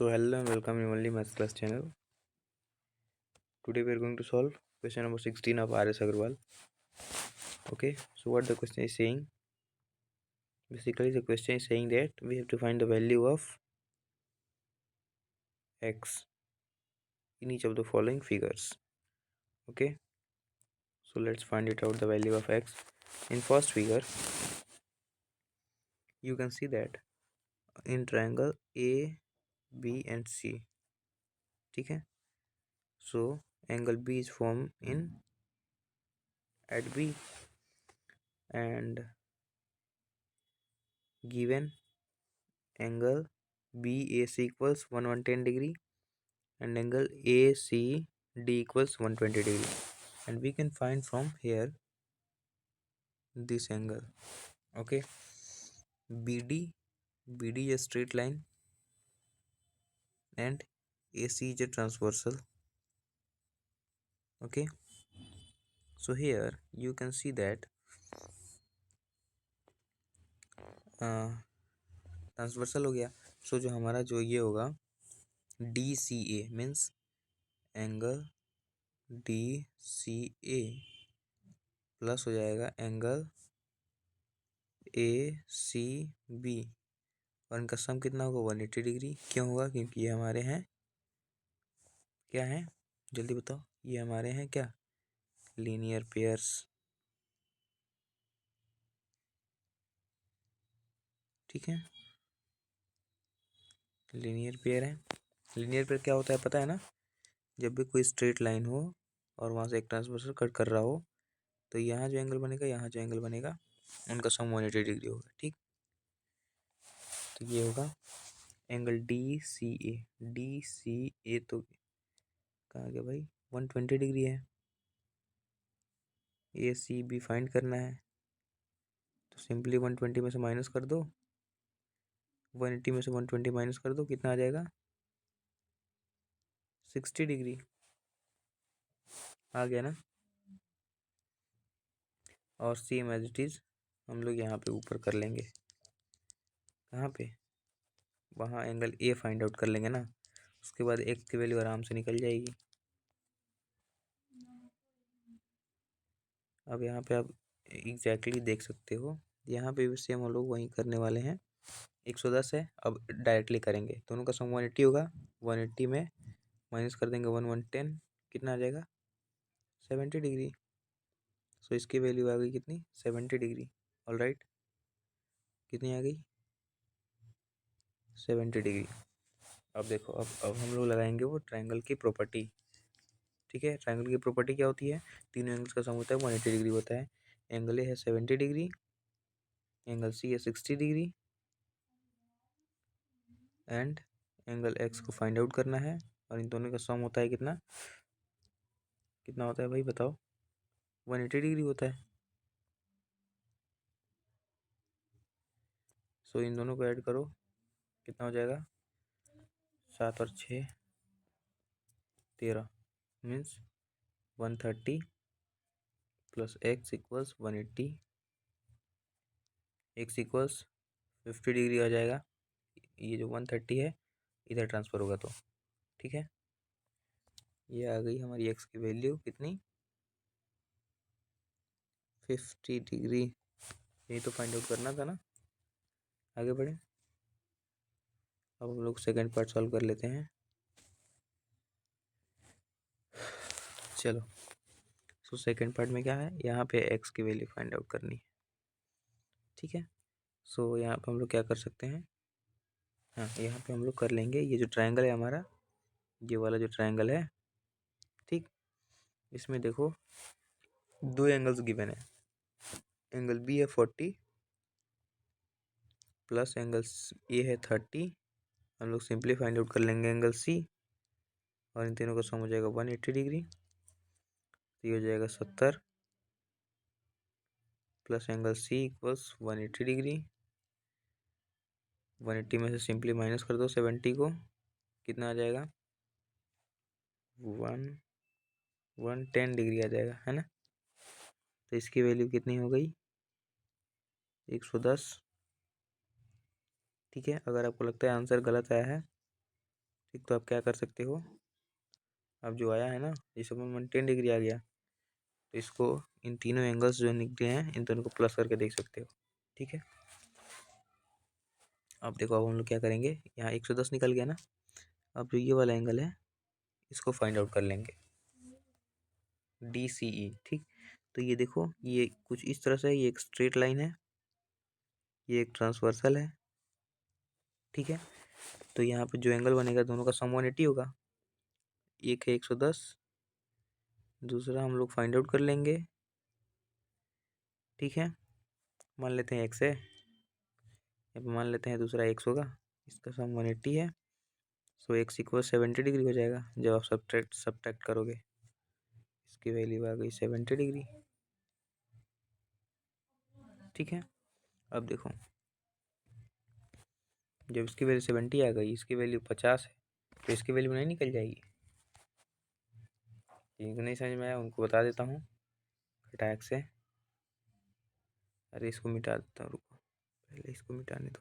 So hello and welcome in only maths class channel. Today we are going to solve question number 16 of R.S. Agarwal. Okay, so what the question is saying? Basically the question is saying that we have to find the value of x in each of the following figures. Okay, so let's find it out the value of x. In first figure you can see that in triangle A, B and C. ठीक है, so angle B is formed in at B and given angle BAC equals 110 degree and angle ACD equals 120 degree, and we can find from here this angle. Okay, BD is a straight line and AC is a transversal. Okay, so here you can see that transversal हो गया. सो जो हमारा जो ये होगा DCA means angle DCA plus हो जाएगा angle ACB और इनका सम कितना होगा 180 डिग्री. क्यों होगा? क्योंकि ये हमारे हैं क्या है, जल्दी बताओ. ये हमारे हैं क्या, लीनियर पेयर्स. ठीक है, लीनियर पेयर है. लीनियर पेयर क्या होता है पता है ना? जब भी कोई स्ट्रेट लाइन हो और वहाँ से एक ट्रांसवर्सल कट कर रहा हो तो यहाँ जो एंगल बनेगा, यहाँ जो एंगल बनेगा, उनका सम 180 डिग्री होगा. ठीक, तो ये होगा एंगल DCA तो कहाँ गया भाई, 120 डिग्री है. ACB फाइंड करना है तो सिंपली 120 में से माइनस कर दो, 180 में से 120 माइनस कर दो, कितना आ जाएगा 60 डिग्री. आ गया ना. और सेम एज इट इज हम लोग यहाँ पे ऊपर कर लेंगे. कहाँ पे? वहाँ एंगल A फाइंड आउट कर लेंगे ना. उसके बाद x की वैल्यू आराम से निकल जाएगी. अब यहाँ पे आप एग्जैक्टली देख सकते हो, यहाँ पे भी सेम हम लोग वहीं करने वाले हैं. 110 है, अब डायरेक्टली करेंगे. दोनों का सम 180 होगा. 180 में माइनस कर देंगे 110, कितना आ जाएगा 70 डिग्री. सो इसकी वैल्यू आ गई कितनी, 70 डिग्री. ऑल राइट, कितनी आ गई 70 डिग्री. अब देखो, अब हम लोग लगाएंगे वो ट्रायंगल की प्रॉपर्टी. ठीक है, ट्रायंगल की प्रॉपर्टी क्या होती है? तीनों एंगल्स का सम होता है 180 डिग्री होता है. एंगल ए है 70 डिग्री, एंगल सी है 60 डिग्री एंड एंगल एक्स को फाइंड आउट करना है. और इन दोनों का सम होता है कितना, कितना होता है भाई बताओ, 180 डिग्री होता है. सो इन दोनों को ऐड करो, कितना हो जाएगा, 7 और 6 13 means 130 plus x equals 180. X equals 50 degree आ जाएगा. ये जो 130 है इधर ट्रांसफ़र होगा तो. ठीक है, ये आ गई हमारी एक्स की वैल्यू कितनी, 50 डिग्री. यही तो फाइंड आउट करना था ना. आगे बढ़े, अब हम लोग सेकेंड पार्ट सॉल्व कर लेते हैं. चलो, सो सेकेंड पार्ट में क्या है, यहाँ पे एक्स की वैल्यू फाइंड आउट करनी है. ठीक है, सो यहाँ पे हम लोग क्या कर सकते हैं, हाँ यहाँ पे हम लोग कर लेंगे. ये जो ट्रायंगल है हमारा, ये वाला जो ट्रायंगल है, ठीक, इसमें देखो दो एंगल्स गिवन है. एंगल बी है 40 प्लस एंगल ए है 30. हम लोग सिंपली फाइंड आउट कर लेंगे एंगल सी और इन तीनों का सम हो जाएगा 180 डिग्री. तो ये हो जाएगा 70 plus angle C equals 180 degree. 180 में से सिंपली माइनस कर दो 70 को, कितना आ जाएगा 110 डिग्री आ जाएगा, है ना. तो इसकी वैल्यू कितनी हो गई 110. ठीक है, अगर आपको लगता है आंसर गलत आया है ठीक, तो आप क्या कर सकते हो, अब जो आया है ना, जैसे 110 डिग्री आ गया, तो इसको इन तीनों एंगल्स जो निकले हैं इन दोनों को प्लस करके देख सकते हो। ठीक है, अब देखो, अब हम लोग क्या करेंगे, यहाँ 110 निकल गया ना, अब जो ये वाला एंगल है इसको फाइंड आउट कर लेंगे, DCE। ठीक, तो ये देखो, ये कुछ इस तरह से है, ये एक स्ट्रेट लाइन है, ये एक ट्रांसवर्सल है। ठीक है, तो यहाँ पे जो एंगल बनेगा दोनों का सम 180 होगा, एक है 110, दूसरा हम लोग फाइंड आउट कर लेंगे। ठीक है, मान लेते हैं x है, यहाँ पे मान लेते हैं दूसरा x होगा, इसका सम 180 है, सो x इक्वल 70 डिग्री हो जाएगा जब आप सब्ट्रैक्ट करोगे। इसकी वैल्यू आ गई 70 डिग्री। ठीक है, अब देखो, जब इसकी वैल्यू 70 आ गई, इसकी वैल्यू 50 है, तो इसकी वैल्यू नहीं निकल जाएगी। जिनको नहीं समझ में आया उनको बता देता हूँ खटाक से। अरे इसको मिटा देता हूँ, रुको, पहले इसको मिटाने दो।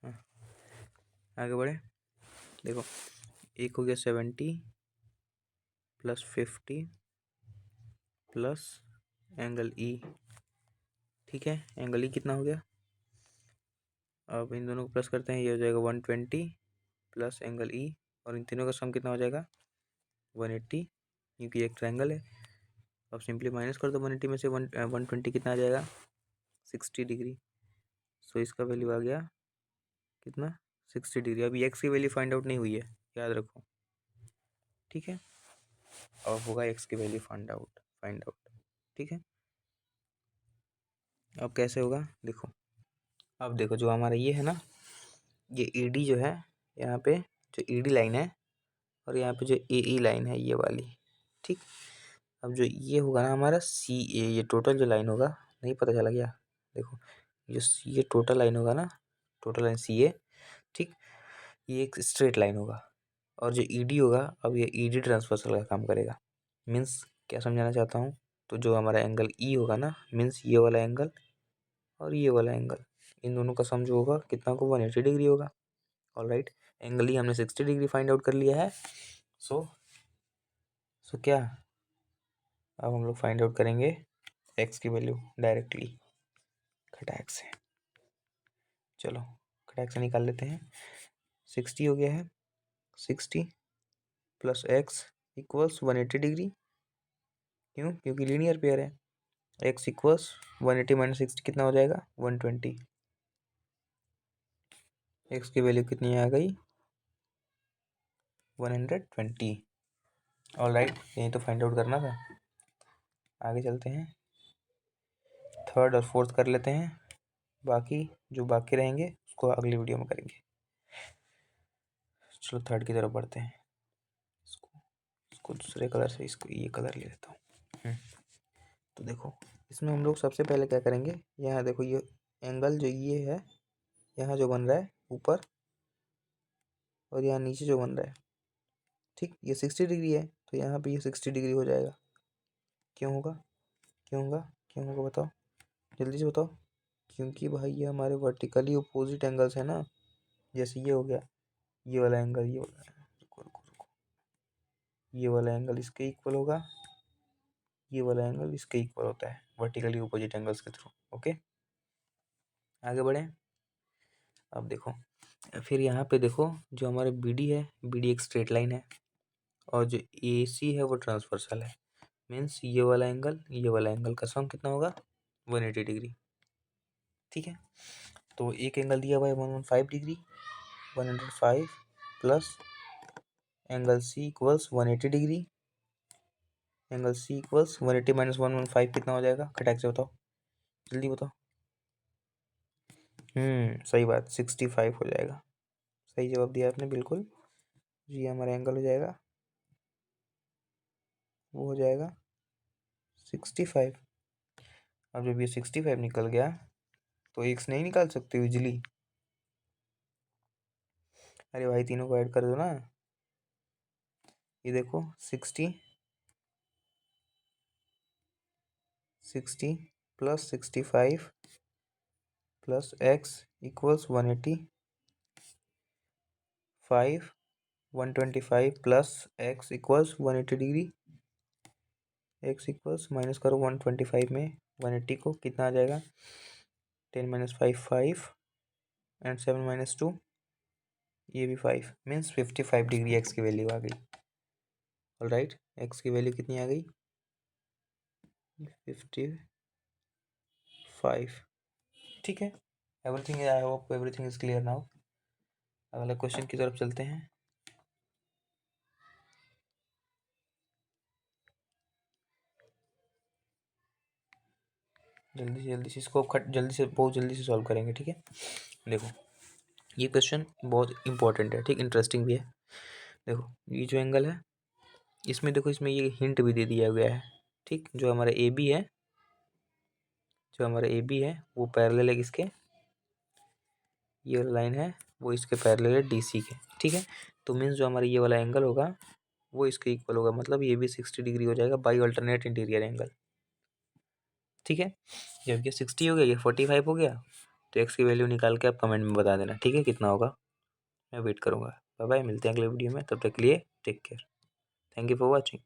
हाँ, आगे बढ़े, देखो, एक हो गया 70 प्लस 50 प्लस एंगल ई। ठीक है, एंगल ई कितना हो गया, अब इन दोनों को प्लस करते हैं, ये हो जाएगा 120 प्लस एंगल ई, और इन तीनों का सम कितना हो जाएगा 180, क्योंकि एक ट्रायंगल है। अब सिंपली माइनस कर दो 180 में से 120 कितना आ जाएगा 60 डिग्री। सो इसका वैल्यू आ गया कितना 60 डिग्री। अभी एक्स की वैल्यू फाइंड आउट नहीं हुई है, याद रखो। ठीक है, अब होगा एक्स की वैल्यू फाइंड आउट। ठीक है, अब कैसे होगा देखो, अब देखो जो हमारा ये है ना, ये ED जो है, यहाँ पे जो ED लाइन है और यहाँ पे जो AE लाइन है ये वाली। ठीक, अब जो ये होगा ना हमारा CA, ये टोटल जो लाइन होगा, नहीं पता चला गया, देखो जो ये टोटल लाइन होगा ना, टोटल लाइन CA। ठीक, ये एक स्ट्रेट लाइन होगा, और जो ED होगा, अब ये ED ट्रांसवर्सल का काम करेगा। मीन्स क्या समझाना चाहता हूँ, तो जो हमारा एंगल E होगा ना, मीन्स ये वाला एंगल और ये वाला एंगल, इन दोनों का सम जो होगा कितना को 180 डिग्री होगा। ऑलराइट, एंगल E हमने 60 डिग्री फाइंड आउट कर लिया है। सो क्या, अब हम लोग फाइंड आउट करेंगे x की वैल्यू डायरेक्टली खटाक से। चलो खटाक से निकाल लेते हैं, 60 हो गया है, 60 प्लस x इक्वल्स 180 डिग्री। क्यों, क्योंकि लीनियर पेयर है। x इक्वल्स 180 माइनस 60 कितना हो जाएगा 120। x की वैल्यू कितनी आ गई 120। ऑलराइट, यही तो फाइंड आउट करना था। आगे चलते हैं, थर्ड और फोर्थ कर लेते हैं, बाकी जो बाकी रहेंगे उसको अगली वीडियो में करेंगे। चलो थर्ड की तरफ बढ़ते हैं, इसको दूसरे कलर से, इसको ये कलर ले लेता हूँ। तो देखो, इसमें हम लोग सबसे पहले क्या करेंगे, यहाँ देखो ये एंगल जो ये है, यहाँ जो बन रहा है ऊपर और यहाँ नीचे जो बन रहा है, ठीक, ये 60 डिग्री है, तो यहाँ पे ये 60 डिग्री हो जाएगा। क्यों होगा, क्यों होगा, क्यों होगा बताओ, जल्दी से बताओ। क्योंकि भाई ये हमारे वर्टिकली अपोजिट एंगल्स है ना, जैसे ये हो गया, ये वाला एंगल, ये वाला, रुको रुको रुको, ये वाला एंगल इसके इक्वल होगा, ये वाला एंगल इसके इक्वल होता है वर्टिकली अपोजिट एंगल्स के थ्रू। ओके, आगे बढ़े। अब देखो, फिर यहाँ पे देखो, जो हमारे BD है, BD एक स्ट्रेट लाइन है, और जो AC है वो ट्रांसवर्सल है। मीन्स ये वाला एंगल का सम कितना होगा 180 डिग्री। ठीक है, तो एक एंगल दिया हुआ है 115 degree, 105 plus angle C equals 180 degree. Angle C equals 180 minus 115 कितना हो जाएगा, खटाक से बताओ, जल्दी बताओ। सही बात, 65 हो जाएगा। सही जवाब दिया आपने बिल्कुल। जी, हमारा एंगल हो जाएगा, वो हो जाएगा 65। अब जब ये 65 निकल गया, तो x नहीं निकाल सकते इजिली। अरे भाई तीनों को ऐड कर दो ना, ये देखो 60 plus 65 plus x equals 185 125 plus x equals 180 degree. X equals minus करो 125 में 180 को, कितना आ जाएगा 10 माइनस 5 5 एंड 7 माइनस 2 ये भी 5 मीन्स 55 डिग्री एक्स की वैल्यू आ गई। ऑलराइट, एक्स की वैल्यू कितनी आ गई 55। ठीक है, everything I hope everything is clear now. अगले क्वेश्चन की तरफ चलते हैं। जल्दी से इसको बहुत जल्दी से सॉल्व करेंगे। ठीक है, देखो ये क्वेश्चन बहुत इंपॉर्टेंट है, ठीक, इंटरेस्टिंग भी है। देखो ये जो एंगल है इसमें देखो, इसमें ये हिंट भी दे दिया गया है। ठीक, जो हमारा ए बी है वो पैरेलल है किसके, ये वाला लाइन है वो इसके पैरेलल है डी सी के। ठीक है, तो मीन्स जो हमारा ये वाला एंगल होगा वो इसके इक्वल होगा, मतलब ये भी 60 डिग्री हो जाएगा बाई अल्टरनेट इंटीरियर एंगल। ठीक है, जब ये 60 हो गया, ये 45 हो गया, तो एक्स की वैल्यू निकाल के आप कमेंट में बता देना। ठीक है, कितना होगा, मैं वेट करूँगा। बाय बाय, मिलते हैं अगले वीडियो में, तब तक के लिए take care, thank you for watching.